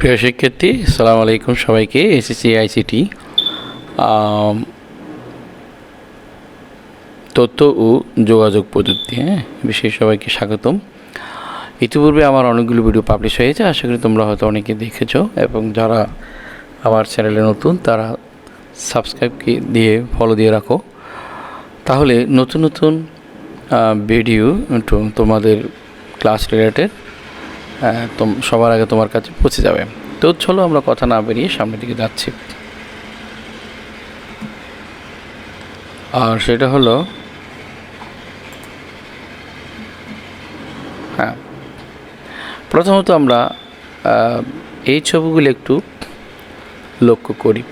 প্রিয় শিক্ষার্থী, আসসালামু আলাইকুম সবাইকে। HSC ICT তথ্য ও যোগাযোগ প্রযুক্তি বিশেষ সবাইকে স্বাগতম। ইতিপূর্বে আমার অনেকগুলো ভিডিও পাবলিশ হয়েছে, আশা করি তোমরা হয়তো অনেকে দেখেছো, এবং যারা আমার চ্যানেলে নতুন তারা সাবস্ক্রাইব দিয়ে ফলো দিয়ে রাখো, তাহলে নতুন নতুন ভিডিও তোমাদের ক্লাস রিলেটেড সবার আগে তোমার কাছে পৌঁছে যাবে। তো চলো আমরা কথা না বেরিয়ে সামনের দিকে যাচ্ছি। আর সেটা হলো প্রথমত আমরা এই ছবিগুলো একটু লক্ষ্য করি।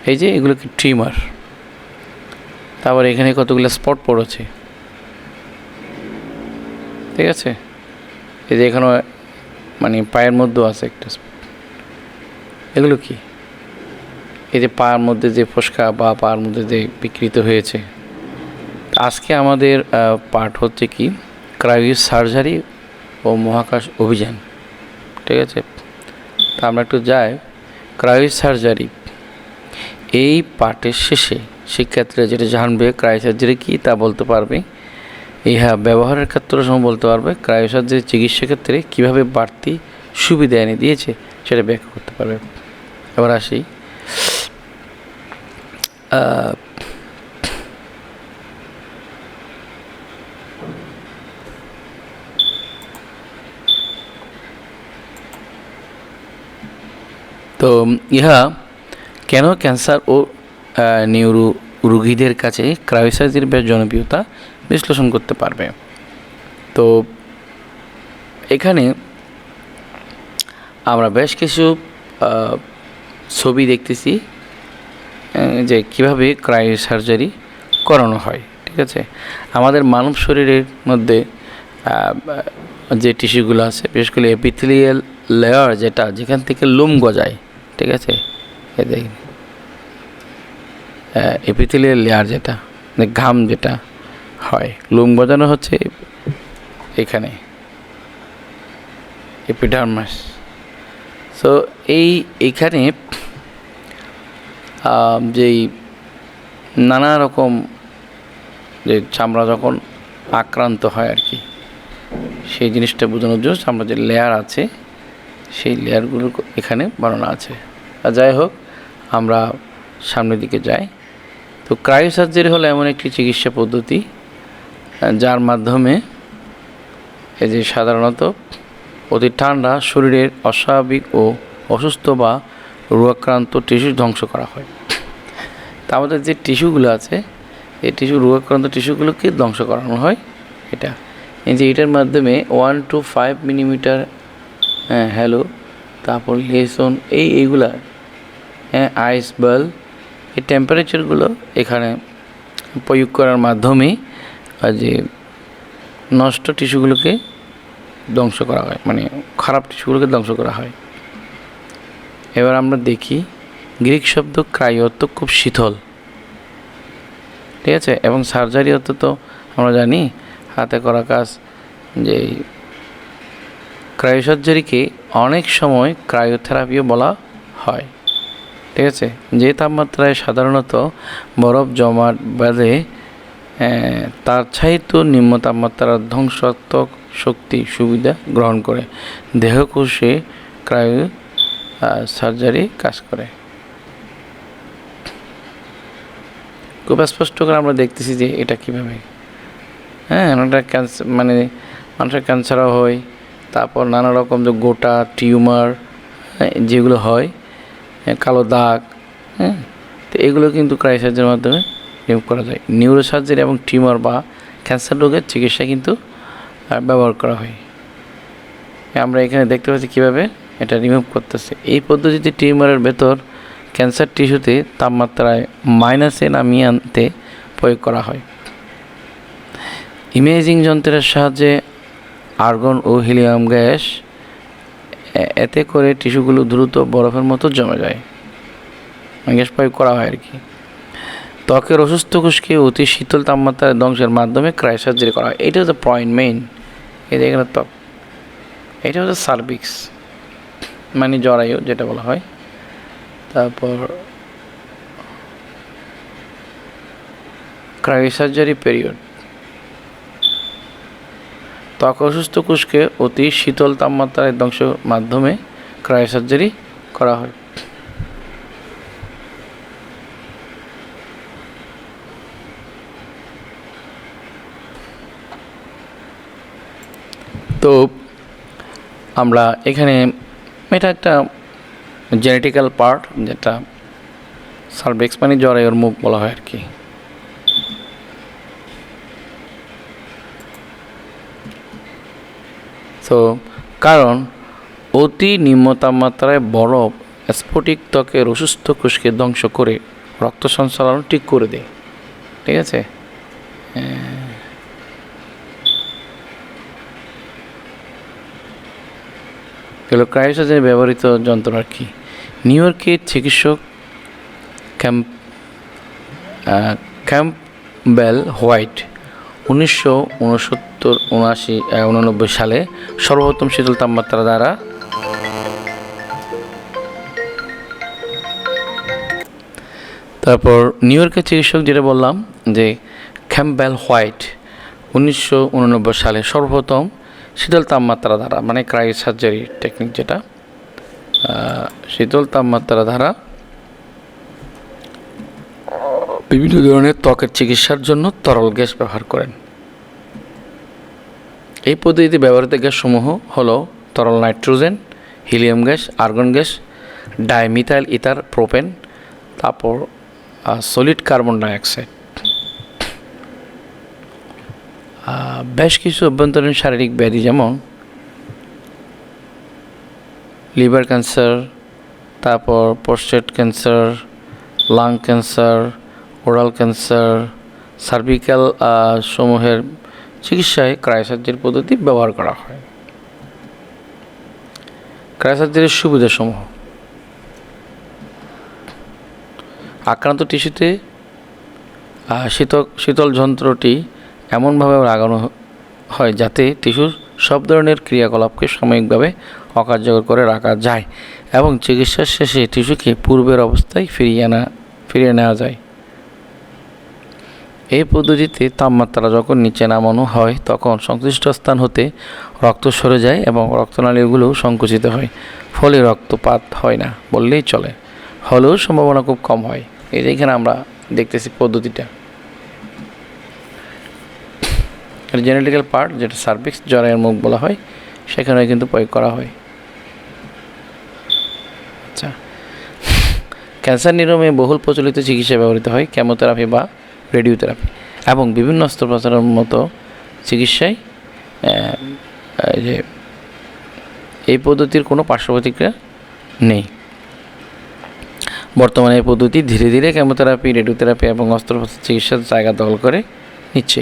এই যে এগুলো কি ট্রিমার, তারপর এখানে কতগুলো স্পট পড়েছে, ঠিক আছে। এই যে এখানে মানে পায়ের মধ্যেও আছে একটা স্পট। এগুলো কি? এই যে পায়ের মধ্যে যে ফোসকা বা পায়ের মধ্যে যে বিকৃত হয়েছে। আজকে আমাদের পাঠ হচ্ছে কি, ক্রায়োসার্জারি ও মহাকাশ অভিযান, ঠিক আছে। তা আমরা একটু যাই ক্রায়োসার্জারি। এই পাঠের শেষে শিক্ষার্থীরা যেটা জানবে ক্রায়োসার্জারি কী তা বলতে পারবে, ইহা ব্যবহারের ক্ষেত্রে সময় বলতে পারবে, ক্রায়োসার্জারি চিকিৎসা ক্ষেত্রে কীভাবে বাড়তি সুবিধা এনে দিয়েছে সেটা ব্যাখ্যা করতে পারবে। এবার আসি তো ইহা কেন ক্যান্সার ও নিউরো রোগীদের কাছে ক্রায়োসার্জারির বেশ জনপ্রিয়তা বিশ্লেষণ করতে পারবে। তো এখানে আমরা বেশ কিছু ছবি দেখতেছি যে কিভাবে ক্রায়োসার্জারি করানো হয়, ঠিক আছে। আমাদের মানব শরীরের মধ্যে যে টিস্যুগুলো আছে, বিশেষ করে এপিথেলিয়াল লেয়ার, যেখান থেকে লোম গজায়, ঠিক আছে। এই দেখেন এপিথেলিয়াল লেয়ার, যেটা ঘাম যেটা হয়, লোম গজানো হচ্ছে এখানে এপিডার্মাস। সো এইখানে যেই নানা রকম যে চামড়া যখন আক্রান্ত হয় আর কি, সেই জিনিসটা বোঝানোর জন্য চামড়া যে লেয়ার আছে সেই লেয়ারগুলো এখানে বানানো আছে। আর যাই হোক, আমরা সামনের দিকে যাই। তো ক্রায়োসার্জারি হলো এমন একটি চিকিৎসা পদ্ধতি যার মাধ্যমে এই যে সাধারণত অতি ঠান্ডা শরীরের অস্বাভাবিক ও অসুস্থ বা রোগাক্রান্ত টিস্যু ধ্বংস করা হয়। তা আমাদের যে টিস্যুগুলো আছে, এই রোগাক্রান্ত টিস্যুগুলোকে ধ্বংস করানো হয়। এটার মাধ্যমে 1 to 5 মিলিমিটার তারপর লেসন এইগুলা আইস বল, এই টেম্পারেচারগুলো এখানে প্রয়োগ করার মাধ্যমে যে নষ্ট টিস্যুগুলোকে ধ্বংস করা হয়, মানে খারাপ টিস্যুগুলোকে ধ্বংস করা হয়। এবার আমরা দেখি গ্রিক শব্দ ক্রায়ো অর্থ খুব শীতল, ঠিক আছে, এবং সার্জারি অর্থ তো আমরা জানি হাতে করা কাজ। যে ক্রায়োসার্জারিকে অনেক সময় ক্রায়োথেরাপিও বলা হয়, ঠিক আছে। যে তাপমাত্রায় সাধারণত বরফ জমাট বাঁধে তার চাইতে নিম্ন তাপমাত্রার ধ্বংসাত্মক শক্তি সুবিধা গ্রহণ করে দেহকোষে ক্রায়োসার্জারি কাজ করে। খুব স্পষ্ট করে আমরা দেখতেছি যে এটা কীভাবে একটা ক্যান্সার, মানে মানুষের ক্যান্সারও হয়, তারপর নানা রকম যে গোটা টিউমার যেগুলো হয়, কালো দাগ, তো এগুলো কিন্তু ক্রায়োসার্জারির মাধ্যমে রিমুভ করা যায়। নিউরোসার্জারি এবং টিউমার বা ক্যান্সার রোগের চিকিৎসা কিন্তু ব্যবহার করা হয়। আমরা এখানে দেখতে পাচ্ছি কীভাবে এটা রিমুভ করতেছে। এই পদ্ধতিতে টিউমারের ভেতর ক্যান্সার টিস্যুতে তাপমাত্রায় মাইনাসে নামিয়ে আনতে প্রয়োগ করা হয়। ইমেজিং যন্ত্রের সাহায্যে আর্গন ও হিলিয়াম গ্যাস, এতে করে টিস্যুগুলো দ্রুত বরফের মতো জমে যায়, গ্যাস প্রয়োগ করা হয় আর কি। ত্বকের অসুস্থ কোষকে অতি শীতল তাপমাত্রায় ধ্বংসের মাধ্যমে ক্রায়োসার্জারি করা হয়। এটা হচ্ছে পয়েন্ট মেইন। এই যে এখানে ত্বক, এটা হচ্ছে সার্ভিক্স মানে জরায়ু যেটা বলা হয়। তারপর ক্রায়োসার্জারি পিরিয়ড, ত্বক অসুস্থ কোষকে অতি শীতল তাপমাত্রায় ধ্বংসের মাধ্যমে ক্রায়োসার্জারি করা হয়। তো আমরা এখানে এটা একটা জেনেটিক্যাল পার্ট, যেটা সার্ভিক্স মানে জরায়ুর মুখ বলা হয় আর কি। তো কারণ অতি নিম্ন তাপমাত্রায় বরফ স্ফটিক ত্বকের অসুস্থ কোষকে ধ্বংস করে রক্ত সঞ্চালন ঠিক করে দেয়। ঠিক আছে, এগুলো ক্রায়োসার্জারি ব্যবহৃত যন্ত্র আর কি। নিউ ইয়র্কের চিকিৎসক ক্যাম্পবেল হোয়াইট 1989 সালে সর্বপ্রথম শীতল তাপমাত্রা দ্বারা তারপর নিউ ইয়র্কের চিকিৎসক যেটা বললাম যে ক্যাম্পবেল হোয়াইট 1989 সালে সর্বপ্রথম শীতল তাপমাত্রা দ্বারা মানে ক্রায়োসার্জারি টেকনিক, যেটা শীতল তাপমাত্রা দ্বারা বিভিন্ন ধরনের ত্বকের চিকিৎসার জন্য তরল গ্যাস ব্যবহার করেন। এই পদ্ধতিতে ব্যবহৃত গ্যাসসমূহ হলো তরল nitrogen, helium gas, argon gas, dimethyl ether propane, তারপর সলিড কার্বন ডাইঅক্সাইড। বেশ কিছু অভ্যন্তরীণ শারীরিক ব্যাধি যেমন লিভার ক্যান্সার, তারপর prostate cancer, lung cancer, oral cancer, cervical সমূহের চিকিৎসায় ক্রায়োসার্জারি পদ্ধতি ব্যবহার করা হয়। ক্রায়োসার্জারির সুবিধাসমূহ: আক্রান্ত টিস্যুতে শীতল যন্ত্রটি এমনভাবে লাগানো হয় যাতে টিস্যুর সব ধরনের ক্রিয়াকলাপকে সাময়িকভাবে অকার্যকর করে রাখা যায় এবং চিকিৎসার শেষে টিস্যুকে পূর্বের অবস্থায় ফিরিয়ে নেওয়া যায়। এই পদ্ধতিতে তাপমাত্রা যখন নিচে নামানো হয় তখন সংশ্লিষ্ট স্থান হতে রক্ত সরে যায় এবং রক্তনালীগুলো সংকুচিত হয়, ফলে রক্তপাত হয় না বললেই চলে, হলেও সম্ভাবনা খুব কম হয়। এইখানে আমরা দেখতেছি পদ্ধতিটা। জেনেটিক্যাল পার্ট যেটা সার্ভিক্স জরায়ুর মুখ বলা হয়, সেখানে কিন্তু প্রয়োগ করা হয়। আচ্ছা, ক্যান্সার নিরাময়ে বহুল প্রচলিত চিকিৎসা ব্যবহৃত হয় কেমোথেরাপি বা রেডিওথেরাপি এবং বিভিন্ন অস্ত্রোপচারের মতো চিকিৎসায় যে এই পদ্ধতির কোনো পার্শ্ব প্রতিক্রিয়া নেই। বর্তমানে এই পদ্ধতি ধীরে ধীরে কেমোথেরাপি, রেডিওথেরাপি এবং অস্ত্রোপচার চিকিৎসার জায়গা দখল করে নিচ্ছে,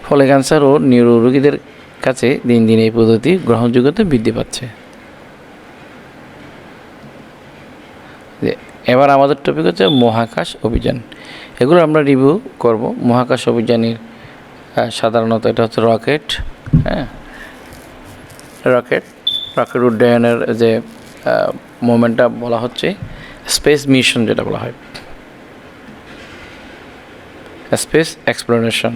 ফলে ক্যান্সার ও নিউরো রোগীদের কাছে দিন দিন এই পদ্ধতি গ্রহণযোগ্যতা বৃদ্ধি পাচ্ছে। এবার আমাদের টপিক হচ্ছে মহাকাশ অভিযান। এগুলো আমরা রিভিউ করব। মহাকাশ অভিযানের সাধারণত এটা হচ্ছে রকেট উড্ডয়নের যে মোমেন্টটা বলা হচ্ছে স্পেস মিশন, যেটা বলা হয় স্পেস এক্সপ্লোরেশন।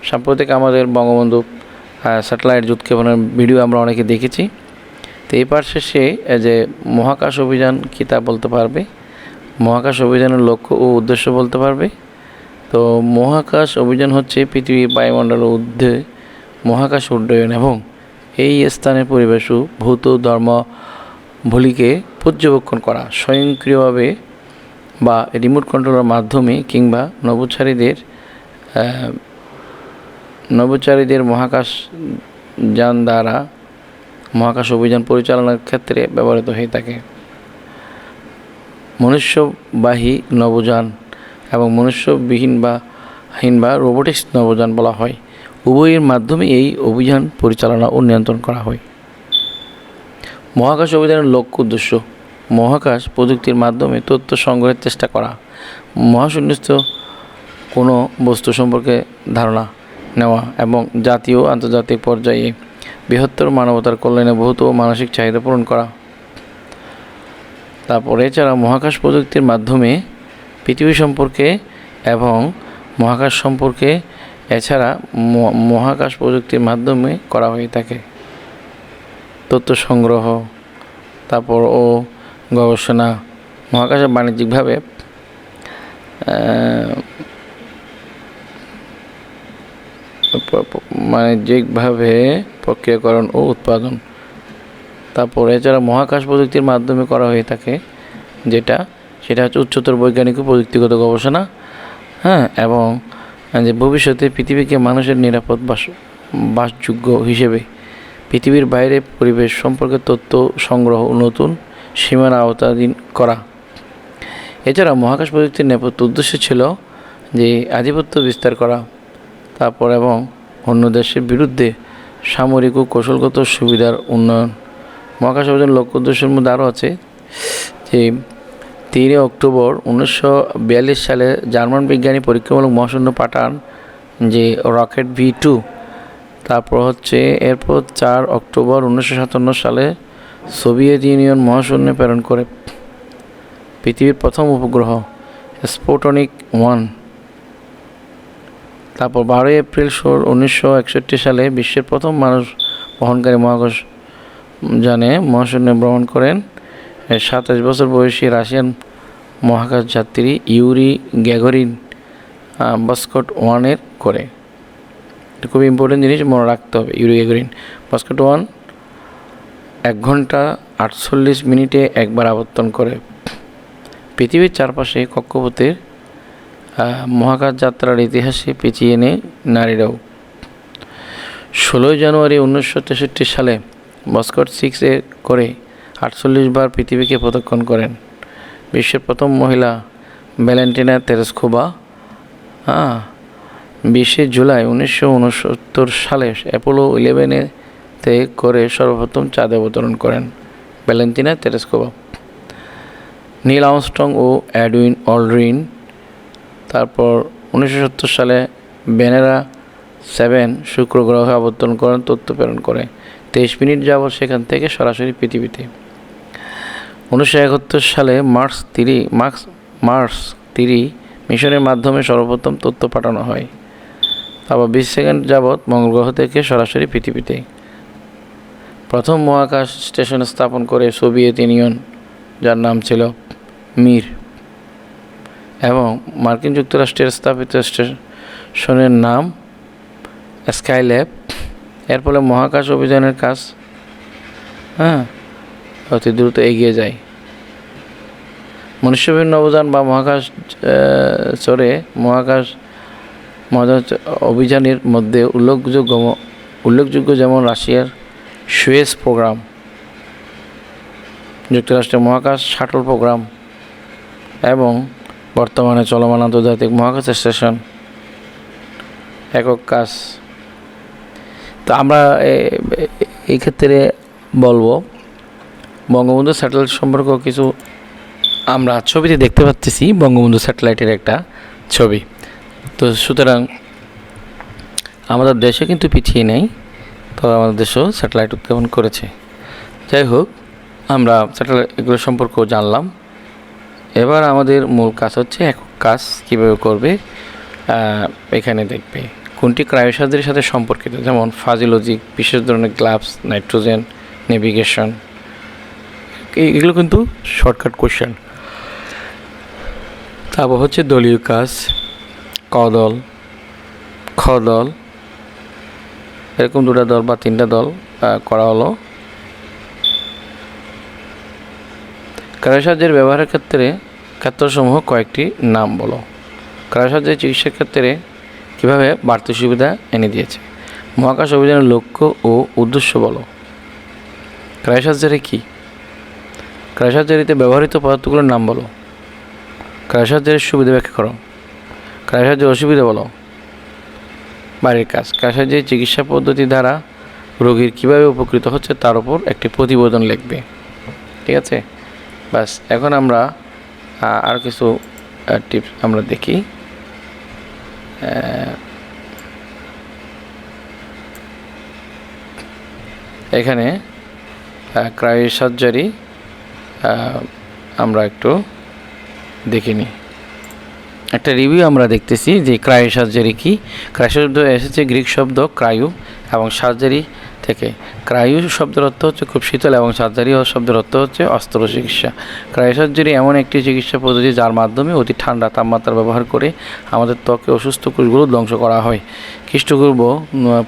সাম্প্রতিক আমাদের বঙ্গবন্ধু স্যাটেলাইট উৎক্ষেপণের ভিডিও আমরা অনেকে দেখেছি। তো এই পার শেষে যে মহাকাশ অভিযান কী তা বলতে পারবে, মহাকাশ অভিযানের লক্ষ্য ও উদ্দেশ্য বলতে পারবে। তো মহাকাশ অভিযান হচ্ছে পৃথিবী বায়ুমণ্ডলের ঊর্ধ্বে মহাকাশ উড্ডয়ন এবং এই স্থানের পরিবেশ ও ভৌত ধর্মাবলীকে পর্যবেক্ষণ করা, স্বয়ংক্রিয়ভাবে বা রিমোট কন্ট্রোলের মাধ্যমে কিংবা নভোচারীদের মহাকাশ যান দ্বারা মহাকাশ অভিযান পরিচালনার ক্ষেত্রে ব্যবহৃত হয়ে থাকে। মনুষ্যবাহী নভোযান এবং মনুষ্যবিহীন বা রোবোটিক্স নভোযান বলা হয়, উভয়ের মাধ্যমে এই অভিযান পরিচালনা ও নিয়ন্ত্রণ করা হয়। মহাকাশ অভিযানের লক্ষ্য উদ্দেশ্য: মহাকাশ প্রযুক্তির মাধ্যমে তথ্য সংগ্রহের চেষ্টা করা, মহাশূন্যস্থ কোনো বস্তু সম্পর্কে ধারণা নেওয়া এবং জাতীয় ও আন্তর্জাতিক পর্যায়ে বৃহত্তর মানবতার কল্যাণে বহুত মানসিক চাহিদা পূরণ করা। তারপরে এছাড়া মহাকাশ প্রযুক্তির মাধ্যমে পৃথিবী সম্পর্কে এবং মহাকাশ সম্পর্কে এছাড়া মহাকাশ প্রযুক্তির মাধ্যমে করা হয়ে থাকে তথ্য সংগ্রহ, তারপর গবেষণা। মহাকাশে বাণিজ্যিকভাবে প্রক্রিয়াকরণ ও উৎপাদন। তারপর এছাড়া মহাকাশ প্রযুক্তির মাধ্যমে করা হয়ে থাকে সেটা হচ্ছে উচ্চতর বৈজ্ঞানিক ও প্রযুক্তিগত গবেষণা, এবং যে ভবিষ্যতে পৃথিবীকে মানুষের নিরাপদ বাসযোগ্য হিসেবে পৃথিবীর বাইরে পরিবেশ সম্পর্কে তথ্য সংগ্রহ ও নতুন সীমানা আওতাধীন করা। এছাড়া মহাকাশ প্রযুক্তির নেপথ্য উদ্দেশ্য ছিল যে আধিপত্য বিস্তার করা, তারপর এবং অন্য দেশের বিরুদ্ধে সামরিক ও কৌশলগত সুবিধার উন্নয়ন। মহাকাশ অভিযানের লক্ষ্য উদ্দেশ্যের মধ্যে আরও আছে যে 3 অক্টোবর 1942 সালে জার্মান বিজ্ঞানী পরীক্ষামূলক মহাশূন্যে পাঠান যে রকেট V2। তারপর এরপর 4 অক্টোবর 1957 সালে সোভিয়েত ইউনিয়ন মহাশূন্যে প্রেরণ করে পৃথিবীর প্রথম উপগ্রহ স্পুটনিক 1। তারপর 12 এপ্রিল 1961 সালে বিশ্বের প্রথম মানুষ বহনকারী মহাকাশ যানে মহাশূন্যে ভ্রমণ করেন 27 বছর বয়সী রাশিয়ান মহাকাশ যাত্রী ইউরি গ্যাগরিন ভস্কট 1 করে। এটা খুব ইম্পর্টেন্ট জিনিস, মনে রাখতে হবে। ইউরি গ্যাগরিন ভস্কট 1 1 ঘন্টা 48 মিনিটে একবার আবর্তন করে। পৃথিবীর চারপাশে কক্ষপথের মহাকাশ যাত্রার ইতিহাসে পিছিয়ে নেই নারীরাও। 16 জানুয়ারি 1963 সালে ভস্কট 6 করে 48 বার পৃথিবীকে প্রদক্ষিণ করেন বিশ্বের প্রথম মহিলা ভ্যালেন্টিনা তেরেস্কোভা। 20 জুলাই 1969 সালে অ্যাপোলো 11-তে করে সর্বপ্রথম চাঁদে অবতরণ করেন ভ্যালেন্টিনা তেরেস্কোভা। নীল আর্মস্ট্রং ও এডউইন অলড্রিন। তারপর 1970 সালে ভেনেরা 7 শুক্র গ্রহে অবতরণ করেন, তথ্য প্রেরণ করে 23 মিনিট যাবৎ সেখান থেকে সরাসরি পৃথিবীতে। 1971 সালে মার্স 3 মিশনের মাধ্যমে সর্বপ্রথম তথ্য পাঠানো হয়। তারপর 20 সেকেন্ড যাবৎ মঙ্গল গ্রহ থেকে সরাসরি পৃথিবীতে। প্রথম মহাকাশ স্টেশন স্থাপন করে সোভিয়েত ইউনিয়ন, যার নাম ছিল মির, এবং মার্কিন যুক্তরাষ্ট্রের স্থাপিত স্টেশনের নাম স্কাইল্যাব। এর ফলে মহাকাশ অভিযানের কাজ অতি দ্রুত এগিয়ে যায়। মনুষ্যবিহীন অবদান বা মহাকাশ অভিযানের মধ্যে উল্লেখযোগ্য যেমন রাশিয়ার সুয়েজ প্রোগ্রাম, যুক্তরাষ্ট্রের মহাকাশ শাটল প্রোগ্রাম এবং বর্তমানে চলমান আন্তর্জাতিক মহাকাশ স্টেশন একক কাজ। তো আমরা এই ক্ষেত্রে বলবো বঙ্গবন্ধু স্যাটেলাইট সম্পর্কে কিছু আমরা ছবিতে দেখতে পাচ্ছি। বঙ্গবন্ধু স্যাটেলাইটের একটা ছবি। তো সুতরাং আমাদের দেশে কিন্তু পিছিয়ে নেই, তো আমাদের দেশেও স্যাটেলাইট উৎক্ষেপণ করেছে। যাই হোক, আমরা স্যাটেলাইট এগুলো সম্পর্কেও জানলাম। এবার আমাদের মূল কাজ হচ্ছে একক কাজ কীভাবে করবে। এখানে দেখবে কোনটি ক্রায়োসার্জারির সাথে সম্পর্কিত, যেমন ফাজি লজিক, বিশেষ ধরনের গ্লাভস, নাইট্রোজেন, নেভিগেশন, এগুলো কিন্তু শর্টকাট কোশ্চেন। তারপর হচ্ছে দলীয় কাজ, কদল, খদল, এরকম 2টা দল বা 3টা দল করা হলো। ক্রায়োসার্জারির ব্যবহারের ক্ষেত্রসমূহ কয়েকটি নাম বলো। ক্রায়োসার্জারি চিকিৎসার ক্ষেত্রে কীভাবে বাড়তি সুবিধা এনে দিয়েছে। মহাকাশ অভিযানের লক্ষ্য ও উদ্দেশ্য বলো। ক্রায়োসার্জারি কী? ক্রায়োসার্জারিতে ব্যবহৃত পদার্থগুলোর নাম বলো। ক্রায়োসার্জারির সুবিধা ব্যাখ্যা করো। ক্রায়োসার্জারির অসুবিধা বলো। বাড়ির কাজ, ক্রায়োসার্জারি চিকিৎসা পদ্ধতি দ্বারা রোগীর কীভাবে উপকৃত হচ্ছে তার উপর একটি প্রতিবেদন লিখবে। ঠিক আছে, বাস। এখন আমরা আর কিছু টিপস আমরা দেখি। এখানে ক্রায়োসার্জারি আমরা একটু দেখে নিই। একটা রিভিউ আমরা দেখতেছি যে ক্রায়োসার্জারি কি। ক্রায়ো শব্দ এসেছে গ্রিক শব্দ ক্রায়ো এবং সার্জারি থেকে। ক্রায়ো শব্দের অর্থ হচ্ছে খুব শীতল এবং সার্জারি শব্দের অর্থ হচ্ছে অস্ত্র চিকিৎসা। ক্রায়োসার্জারি এমন একটি চিকিৎসা পদ্ধতি যার মাধ্যমে অতি ঠান্ডা তাপমাত্রা ব্যবহার করে আমাদের ত্বকে অসুস্থ কোষগুলো ধ্বংস করা হয়। খ্রিস্টপূর্ব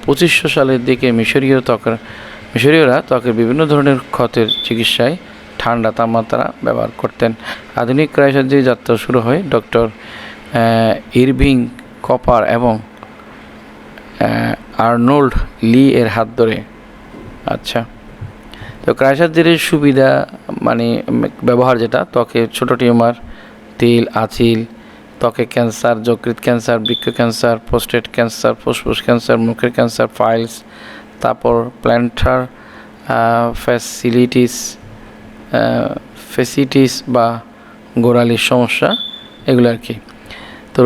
2500 সালের দিকে মিশরীয়রা ত্বকের বিভিন্ন ধরনের ক্ষতের চিকিৎসায় ঠান্ডা তাপমাত্রা ব্যবহার করতেন। আধুনিক ক্রায়োসার্জারি যাত্রা শুরু হয় ডক্টর ইরভিং কপার এবং আর্নল্ড লি এর হাত ধরে। আচ্ছা, তো ক্রায়োসার্জারির সুবিধা মানে ব্যবহার যেটা, ত্বকে ছোট টিউমার, তিল, আঁচিল, ত্বকে ক্যান্সার, যকৃৎ ক্যান্সার, বৃক্ক ক্যান্সার, প্রোস্টেট ক্যান্সার, ফুসফুস ক্যান্সার, মুখের ক্যান্সার, ফাইলস, তারপর প্ল্যান্টার ফেসিটিস বা গোড়ালির সমস্যা, এগুলো আর কি। তো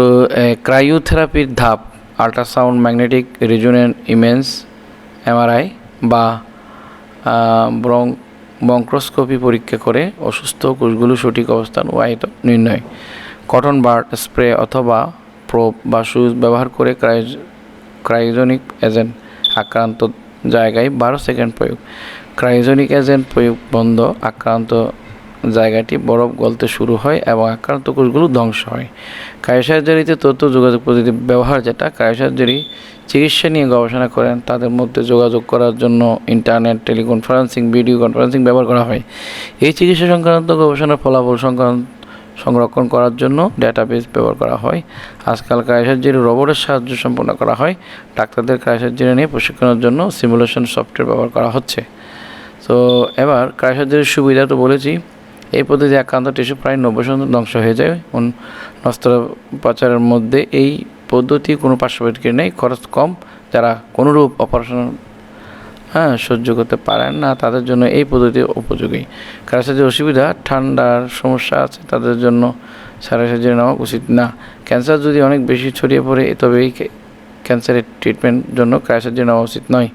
ক্রায়োথেরাপির ধাপ ultrasound, magnetic resonance image, MRI বা ব্রঙ্কোস্কোপি পরীক্ষা করে অসুস্থ কোষগুলো সঠিক অবস্থান ও আয়তন নির্ণয়। কটন বাড স্প্রে অথবা প্রোব বা সুচ ব্যবহার করে ক্রায়োজেনিক এজেন্ট আক্রান্ত জায়গায় 12 সেকেন্ড প্রয়োগ। ক্রায়োজেনিক এজেন্ট প্রয়োগ বন্ধ, আক্রান্ত জায়গাটি বরফ গলতে শুরু হয় এবং আক্রান্ত কোষগুলো ধ্বংস হয়। ক্রায়োসার্জারিতে তথ্য যোগাযোগ পদ্ধতি ব্যবহার যেটা, ক্রায়োসার্জারি চিকিৎসা নিয়ে গবেষণা করেন তাদের মধ্যে যোগাযোগ করার জন্য ইন্টারনেট, টেলিকনফারেন্সিং, ভিডিও কনফারেন্সিং ব্যবহার করা হয়। এই চিকিৎসা সংক্রান্ত গবেষণার ফলাফল সংরক্ষণ করার জন্য ডেটাবেস ব্যবহার করা হয়। আজকাল ক্রায়োসার্জারি রোবটের সাহায্যে সম্পন্ন করা হয়। ডাক্তারদের ক্রায়োসার্জারি নিয়ে প্রশিক্ষণের জন্য সিমুলেশন সফটওয়্যার ব্যবহার করা হচ্ছে। তো এবার ক্রায়োসার্জারির সুবিধা তো বলেছি। এই পদ্ধতি আক্রান্ত টিস্যু প্রায় 90% ধ্বংস হয়ে যায়। অস্ত্রোপচারের মধ্যে এই পদ্ধতি কোনো পার্শ্বপ্রতিক্রিয়া নেই, খরচ কম। যারা কোনোরূপ অপারেশন সহ্য করতে পারেন না তাদের জন্য এই পদ্ধতি উপযোগী। ক্রায়োসার্জারির অসুবিধা, ঠান্ডার সমস্যা আছে তাদের জন্য ক্রায়োসার্জারি নেওয়া উচিত না। ক্যান্সার যদি অনেক বেশি ছড়িয়ে পড়ে তবে এই ক্যান্সারের ট্রিটমেন্ট জন্য ক্রায়োসার্জারি নেওয়া উচিত নয়।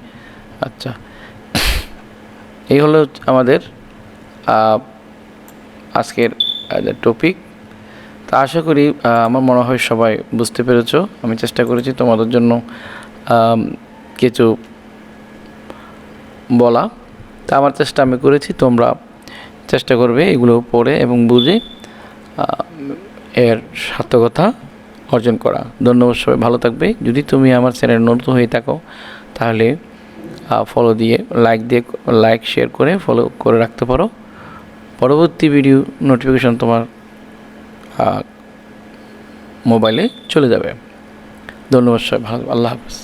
আচ্ছা, এই হলো আমাদের আজকের টপিক। তা আশা করি আমার মনে হয় সবাই বুঝতে পেরেছো। আমি চেষ্টা করেছি তোমাদের জন্য কিছু বলা, তা আমার চেষ্টা আমি করেছি, তোমরা চেষ্টা করবে এগুলো পড়ে এবং বুঝে এর সার্থকতা অর্জন করা। ধন্যবাদ, সবাই ভালো থাকবে। যদি তুমি আমার চ্যানেল নতুন হয়ে থাকো তাহলে ফলো দিয়ে লাইক শেয়ার করে ফলো করে রাখতে পারো। পরবর্তী ভিডিও নোটিফিকেশন তোমার মোবাইলে চলে যাবে। ধন্যবাদ সবাই, ভালো, আল্লাহ হাফেজ।